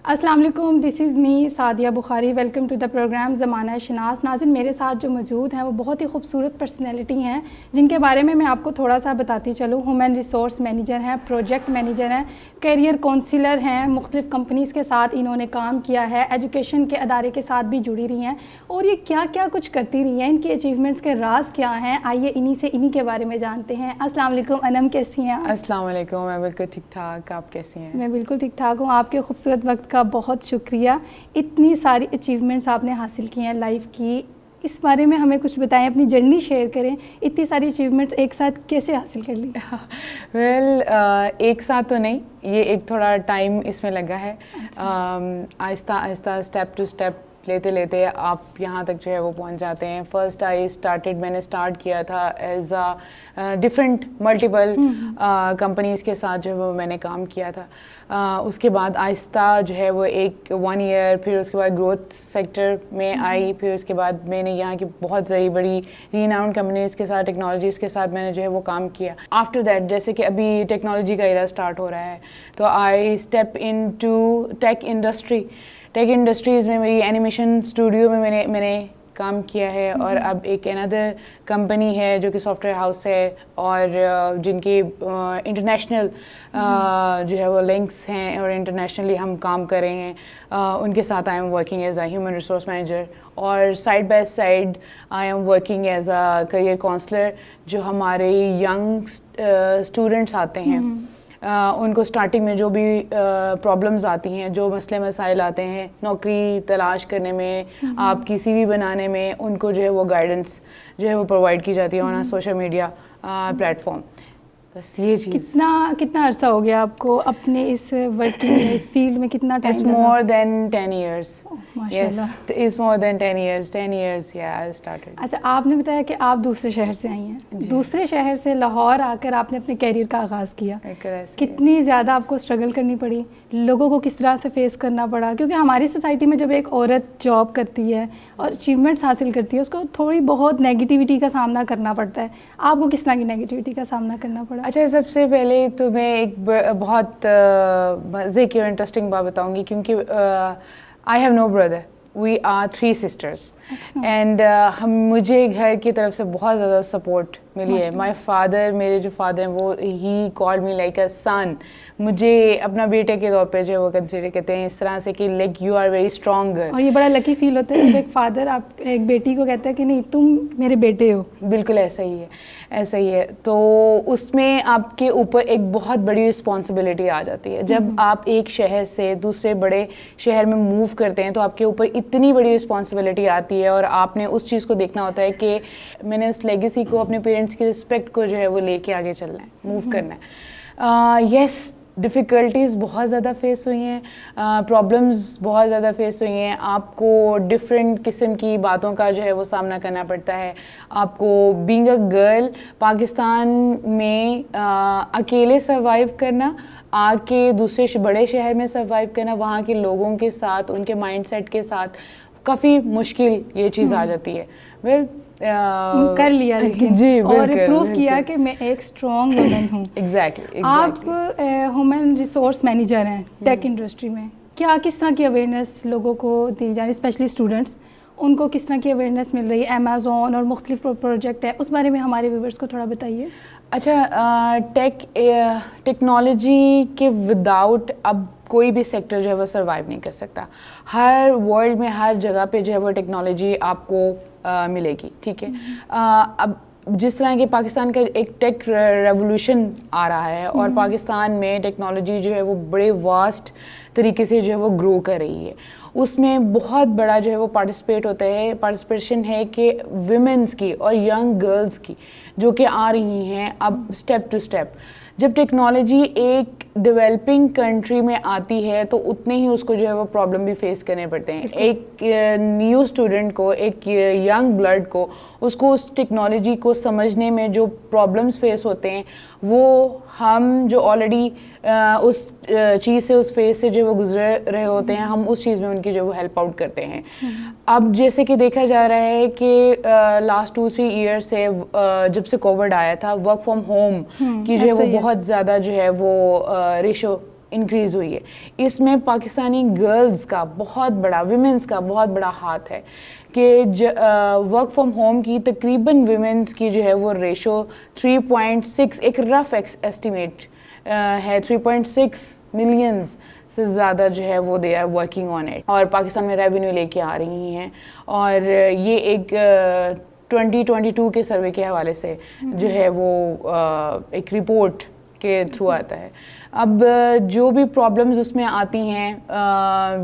السلام علیکم، دس از می سعدیہ بخاری. Welcome to the programme زمانہ شناس. ناظرین، میرے ساتھ جو موجود ہیں وہ بہت ہی خوبصورت پرسنالٹی ہیں جن کے بارے میں آپ کو تھوڑا سا بتاتی چلوں. ہیومن ریسورس مینیجر ہیں، پروجیکٹ مینیجر ہیں، کیریئر کونسلر ہیں. مختلف کمپنیز کے ساتھ انہوں نے کام کیا ہے، ایجوکیشن کے ادارے کے ساتھ بھی جڑی رہی ہیں اور یہ کیا کیا کچھ کرتی رہی ہیں. ان کی اچیومنٹس کے راز کیا ہیں؟ آئیے انہی کے بارے میں جانتے ہیں. السلام علیکم انم، کیسی ہیں آپ؟ السلام علیکم، میں بالکل ٹھیک ٹھاک. آپ کیسی ہیں؟ میں بالکل ٹھیک ٹھاک ہوں. آپ کے خوبصورت وقت کا بہت شکریہ. اتنی ساری اچیومنٹس آپ نے حاصل کی ہیں لائف کی، اس بارے میں ہمیں کچھ بتائیں، اپنی جرنی شیئر کریں. اتنی ساری اچیومنٹس ایک ساتھ کیسے حاصل کر لی؟ ایک ساتھ تو نہیں، یہ ایک تھوڑا ٹائم اس میں لگا ہے. آہستہ آہستہ اسٹیپ ٹو اسٹیپ لیتے لیتے آپ یہاں تک جو ہے وہ پہنچ جاتے ہیں. فرسٹ میں نے اسٹارٹ کیا تھا ایز ڈفرینٹ ملٹیپل کمپنیز کے ساتھ جو ہے وہ میں نے کام کیا تھا. اس کے بعد آہستہ جو ہے وہ 1 ایئر، پھر اس کے بعد گروتھ سیکٹر میں آئی. پھر اس کے بعد میں نے یہاں کی بہت ساری بڑی ریناؤنڈ کمپنیز کے ساتھ، ٹیکنالوجیز کے ساتھ میں نے جو ہے وہ کام کیا. آفٹر دیٹ جیسے کہ ابھی ٹیکنالوجی کا ایرا اسٹارٹ ہو رہا ہے تو I step into tech industry. Tech industries میں میری اینیمیشن اسٹوڈیو میں میں نے کام کیا ہے. اور اب ایک اندر کمپنی ہے جو کہ سافٹ ویئر ہاؤس ہے اور جن کی انٹرنیشنل جو ہے وہ لنکس ہیں اور انٹرنیشنلی ہم کام کر رہے ہیں. ان کے ساتھ I am working as a human resource manager اور side by side I am working as a career counsellor. جو ہمارے ینگ اسٹوڈنٹس آتے ہیں ان کو اسٹارٹنگ میں جو بھی پرابلمز آتی ہیں، جو مسئلے مسائل آتے ہیں نوکری تلاش کرنے میں، آپ کی CV بنانے میں، ان کو جو ہے وہ گائیڈنس جو ہے وہ پرووائڈ کی جاتی ہے آن سوشل میڈیا پلیٹفارم. بس یہ چیز. کتنا عرصہ ہو گیا آپ کو اپنے اس ورکنگ میں، اس فیلڈ میں کتنا time? It's more than 10 years. ماشاءاللہ. Yes, it's more than 10 years. 10 years, yeah, I started. اچھا، آپ نے بتایا کہ آپ دوسرے شہر سے آئی ہیں. دوسرے شہر سے لاہور آ کر آپ نے اپنے کیریئر کا آغاز کیا. کتنی زیادہ آپ کو اسٹرگل کرنی پڑی؟ لوگوں کو کس طرح سے فیس کرنا پڑا؟ کیونکہ ہماری سوسائٹی میں جب ایک عورت جاب کرتی ہے اور اچیومنٹس حاصل کرتی ہے اس کو تھوڑی بہت نیگیٹیوٹی کا سامنا کرنا پڑتا ہے. آپ کو کس طرح کی نیگیٹیوٹی کا سامنا کرنا پڑا؟ اچھا، سب سے پہلے تو میں ایک بہت مزے کی اور انٹرسٹنگ بات بتاؤں گی کیونکہ I have no brother, we are 3 sisters. And مجھے گھر کی طرف سے بہت زیادہ سپورٹ ملی ہے. مائی فادر، میرے جو فادر ہیں وہ he called me like a سن. مجھے اپنا بیٹے کے طور پہ جو ہے وہ کنسیڈر کرتے ہیں اس طرح سے کہ like you are very strong. اور یہ بڑا لکی فیل ہوتا ہے جب ایک فادر آپ ایک بیٹی کو کہتا ہے کہ نہیں تم میرے بیٹے ہو. بالکل ایسا ہی ہے، ایسا ہی ہے. تو اس میں آپ کے اوپر ایک بہت بڑی رسپانسبلٹی آ جاتی ہے. جب آپ ایک شہر سے دوسرے بڑے شہر میں موو کرتے ہیں تو آپ کے اوپر اتنی بڑی رسپانسبلٹی آتی ہے اور آپ نے اس چیز کو دیکھنا ہوتا ہے کہ میں نے اس لیگیسی کو، اپنے پیرنٹس کی رسپیکٹ کو جو ہے وہ لے کے آگے چلنا ہے، موو کرنا ہے. یس، ڈفیکلٹیز بہت زیادہ فیس ہوئی ہیں، پرابلمز بہت زیادہ فیس ہوئی ہیں. آپ کو ڈفرینٹ قسم کی باتوں کا جو ہے وہ سامنا کرنا پڑتا ہے. آپ کو بینگ اے گرل پاکستان میں اکیلے سروائیو کرنا، آ کے دوسرے بڑے شہر میں سروائیو کرنا، وہاں کے لوگوں کے ساتھ، ان کے مائنڈ سیٹ کے ساتھ کافی مشکل یہ چیز آ جاتی ہے. کر لیا لیکن جی، اور پروف کیا کہ میں ایک اسٹرانگ وومن ہوں. ایگزیکٹلی. آپ ہیومن ریسورس مینیجر ہیں ٹیک انڈسٹری میں. کس طرح کی اویئرنیس لوگوں کو دی جا رہی، اسپیشلی اسٹوڈنٹس، ان کو کس طرح کی اویئرنیس مل رہی ہے؟ امیزون اور مختلف پروجیکٹ ہے، اس بارے میں ہمارے ویورس کو تھوڑا بتائیے. اچھا، ٹیکنالوجی کے وداؤٹ اب کوئی بھی سیکٹر جو ہے وہ سروائیو نہیں کر سکتا. ہر ورلڈ میں ہر جگہ پہ جو ہے وہ ٹیکنالوجی آپ کو ملے گی. ٹھیک ہے، اب جس طرح کہ پاکستان کا ایک ٹیک ریولوشن آ رہا ہے اور پاکستان میں ٹیکنالوجی جو ہے وہ بڑے واسٹ طریقے سے جو ہے وہ گرو کر رہی ہے. اس میں بہت بڑا جو ہے وہ پارٹیسپیشن ہے کہ ویمنس کی اور ینگ گرلز کی جو کہ آ رہی ہیں اب اسٹیپ ٹو اسٹیپ. جب ٹیکنالوجی ایک ڈیولپنگ کنٹری میں آتی ہے تو اتنے ہی اس کو جو ہے وہ پرابلم بھی فیس کرنے پڑتے ہیں. ایک نیو اسٹوڈنٹ کو، ایک ینگ بلڈ کو، اس کو اس ٹیکنالوجی کو سمجھنے میں جو پرابلمس فیس ہوتے ہیں وہ ہم جو آلریڈی اس چیز سے، اس فیز سے جو وہ گزرے رہے ہوتے ہیں، ہم اس چیز میں ان کی جو وہ ہیلپ آؤٹ کرتے ہیں. اب جیسے کہ دیکھا جا رہا ہے کہ لاسٹ 2-3 ایئر سے جب سے کووڈ آیا تھا، ورک فرام ہوم کی جو ہے وہ بہت زیادہ جو ہے وہ ریشو انکریز ہوئی ہے. اس میں پاکستانی گرلز کا بہت بڑا، ویمنس کا بہت بڑا ہاتھ ہے کہ ورک فرام ہوم کی تقریباً ویمنس کی جو ہے وہ ریشو 3.6 ایک رف ایسٹیمیٹ ہے 3.6 ملینز سے زیادہ جو ہے وہ they are working on it اور پاکستان میں ریونیو لے کے آ رہی ہیں. اور یہ ایک 2022 کے سروے کے حوالے سے جو ہے وہ ایک رپورٹ کے تھرو آتا ہے. اب جو بھی پرابلمز اس میں آتی ہیں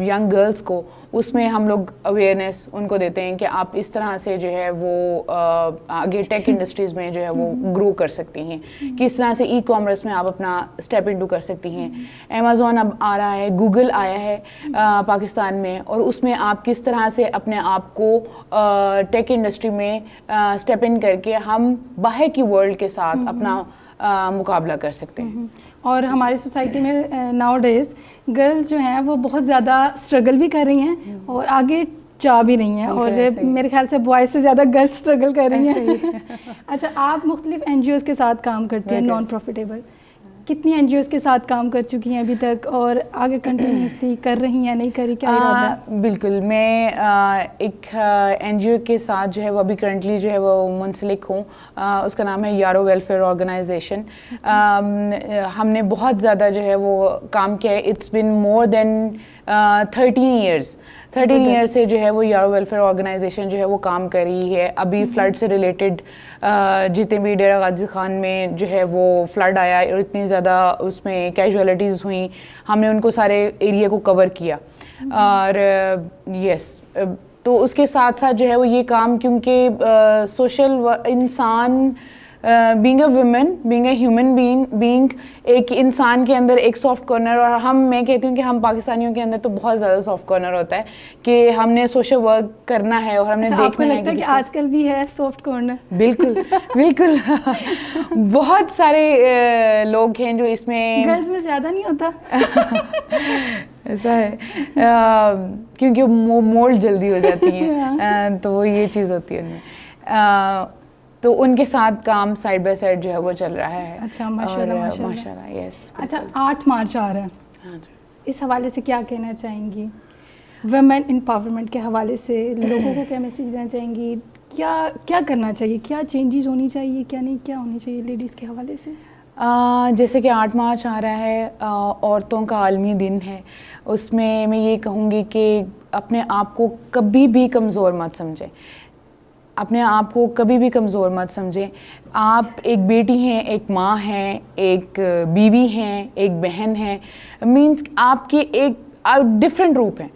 ینگ گرلس کو، اس میں ہم لوگ اویئرنیس ان کو دیتے ہیں کہ آپ اس طرح سے جو ہے وہ آگے ٹیک انڈسٹریز میں جو ہے وہ گرو کر سکتی ہیں، کس طرح سے ای کامرس میں آپ اپنا اسٹیپ انٹو کر سکتی ہیں. امیزون اب آ رہا ہے، گوگل آیا ہے پاکستان میں، اور اس میں آپ کس طرح سے اپنے آپ کو ٹیک انڈسٹری میں اسٹیپ ان کر کے ہم باہر کی ورلڈ کے ساتھ اپنا مقابلہ کر سکتے ہیں. اور ہماری سوسائٹی میں ناؤ ڈیز گرلز جو ہیں وہ بہت زیادہ اسٹرگل بھی کر رہی ہیں اور آگے جا بھی رہی ہیں، اور میرے خیال سے بوائز سے زیادہ گرلز اسٹرگل کر رہی ہیں. اچھا، آپ مختلف این جی اوز کے ساتھ کام کرتے ہیں نان پروفیٹیبل، کتنی این جی اوز کے ساتھ کام کر چکی ہیں ابھی تک اور آگے کنٹینیوسلی کر رہی ہیں نہیں کری، کیا ارادہ ہے؟ بالکل، میں ایک این جی او کے ساتھ جو ہے وہ ابھی کرنٹلی جو ہے وہ منسلک ہوں، اس کا نام ہے یارو ویلفیئر آرگنائزیشن. ہم نے بہت زیادہ جو ہے وہ کام کیا ہے. It's been more then 13 years سے جو ہے وہ یارو ویلفیئر آرگنائزیشن جو ہے وہ کام کر رہی ہے. ابھی فلڈ سے ریلیٹڈ جتنے بھی ڈیرہ غازی خان میں جو ہے وہ فلڈ آیا اور اتنی زیادہ اس میں کیجویلٹیز ہوئیں، ہم نے ان کو سارے ایریا کو کور کیا. اور یس، تو اس کے ساتھ ساتھ جو ہے وہ یہ کام، کیونکہ سوشل انسان being a women, being a human being, ایک انسان کے اندر ایک سافٹ کارنر، اور میں کہتی ہوں کہ ہم پاکستانیوں کے اندر تو بہت زیادہ سافٹ کارنر ہوتا ہے کہ ہم نے سوشل ورک کرنا ہے اور ہم نے دیکھنا ہے کہ آج کل بھی ہے سافٹ کارنر. بالکل بالکل. بہت سارے لوگ ہیں جو اس میں، گرلز میں زیادہ نہیں ہوتا ایسا ہے کیونکہ وہ مولڈ جلدی ہو جاتی ہیں تو وہ یہ چیز ہوتی ہے ان میں. تو ان کے ساتھ کام سائڈ بائی سائڈ جو ہے وہ چل رہا ہے. اچھا، ماشاءاللہ. یس. اچھا، 8 مارچ آ رہا ہے. ہاں جی. اس حوالے سے کیا کہنا چاہیں گی؟ ویمن امپاورمنٹ کے حوالے سے لوگوں کو کیا میسیج دینا چاہیں گی؟ کیا کرنا چاہیے؟ کیا چینجز ہونی چاہیے؟ کیا نہیں کیا ہونی چاہیے لیڈیز کے حوالے سے؟ جیسے کہ 8 مارچ آ رہا ہے، عورتوں کا عالمی دن ہے. اس میں یہ کہوں گی کہ اپنے آپ کو کبھی بھی کمزور مت سمجھیں. اپنے آپ کو کبھی بھی کمزور مت سمجھیں. آپ ایک بیٹی ہیں، ایک ماں ہیں، ایک بیوی ہیں، ایک بہن ہیں. مینس آپ کے ایک ڈفرینٹ روپ ہیں،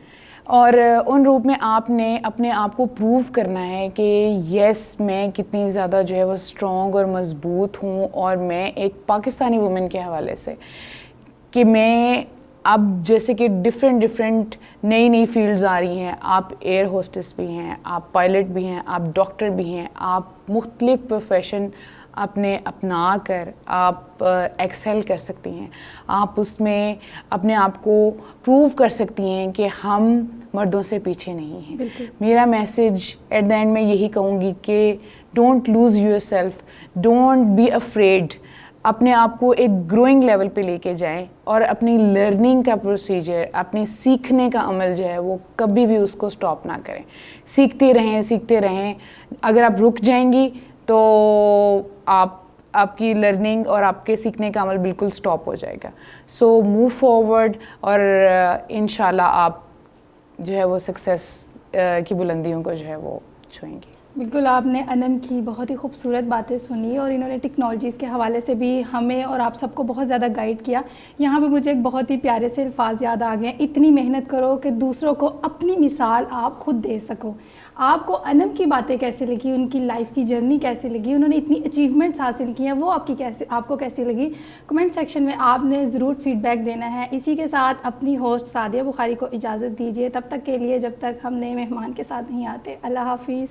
اور ان روپ میں آپ نے اپنے آپ کو پروو کرنا ہے کہ یس، میں کتنی زیادہ جو ہے وہ اسٹرانگ اور مضبوط ہوں. اور میں ایک پاکستانی وومن کے حوالے سے کہ میں اب جیسے کہ ڈفرینٹ نئی فیلڈز آ رہی ہیں. آپ ایئر ہوسٹس بھی ہیں، آپ پائلٹ بھی ہیں، آپ ڈاکٹر بھی ہیں. آپ مختلف پروفیشن اپنے اپنا کر آپ ایکسیل کر سکتی ہیں. آپ اس میں اپنے آپ کو پروو کر سکتی ہیں کہ ہم مردوں سے پیچھے نہیں ہیں. میرا میسیج ایٹ دا اینڈ میں یہی کہوں گی کہ don't lose yourself, don't be afraid. اپنے آپ کو ایک گروئنگ لیول پہ لے کے جائیں، اور اپنی لرننگ کا پروسیجر، اپنے سیکھنے کا عمل جو ہے وہ کبھی بھی اس کو سٹاپ نہ کریں. سیکھتے رہیں. اگر آپ رک جائیں گی تو آپ کی لرننگ اور آپ کے سیکھنے کا عمل بالکل سٹاپ ہو جائے گا. سو موو فارورڈ، اور انشاءاللہ آپ جو ہے وہ سکسیس کی بلندیوں کو جو ہے وہ چھوئیں گی. بالکل، آپ نے انم کی بہت ہی خوبصورت باتیں سنی، اور انہوں نے ٹیکنالوجیز کے حوالے سے بھی ہمیں اور آپ سب کو بہت زیادہ گائیڈ کیا. یہاں پہ مجھے ایک بہت ہی پیارے سے الفاظ یاد آ گئے ہیں: اتنی محنت کرو کہ دوسروں کو اپنی مثال آپ خود دے سکو. آپ کو انم کی باتیں کیسے لگی؟ ان کی لائف کی جرنی کیسے لگی؟ انہوں نے اتنی اچیومنٹس حاصل کی ہیں، وہ آپ کو کیسی لگی؟ کمنٹ سیکشن میں آپ نے ضرور فیڈ بیک دینا ہے. اسی کے ساتھ اپنی ہوسٹ سعدیہ بخاری کو اجازت دیجیے، تب تک کے لیے جب تک ہم نئے مہمان کے ساتھ نہیں آتے. اللہ حافظ.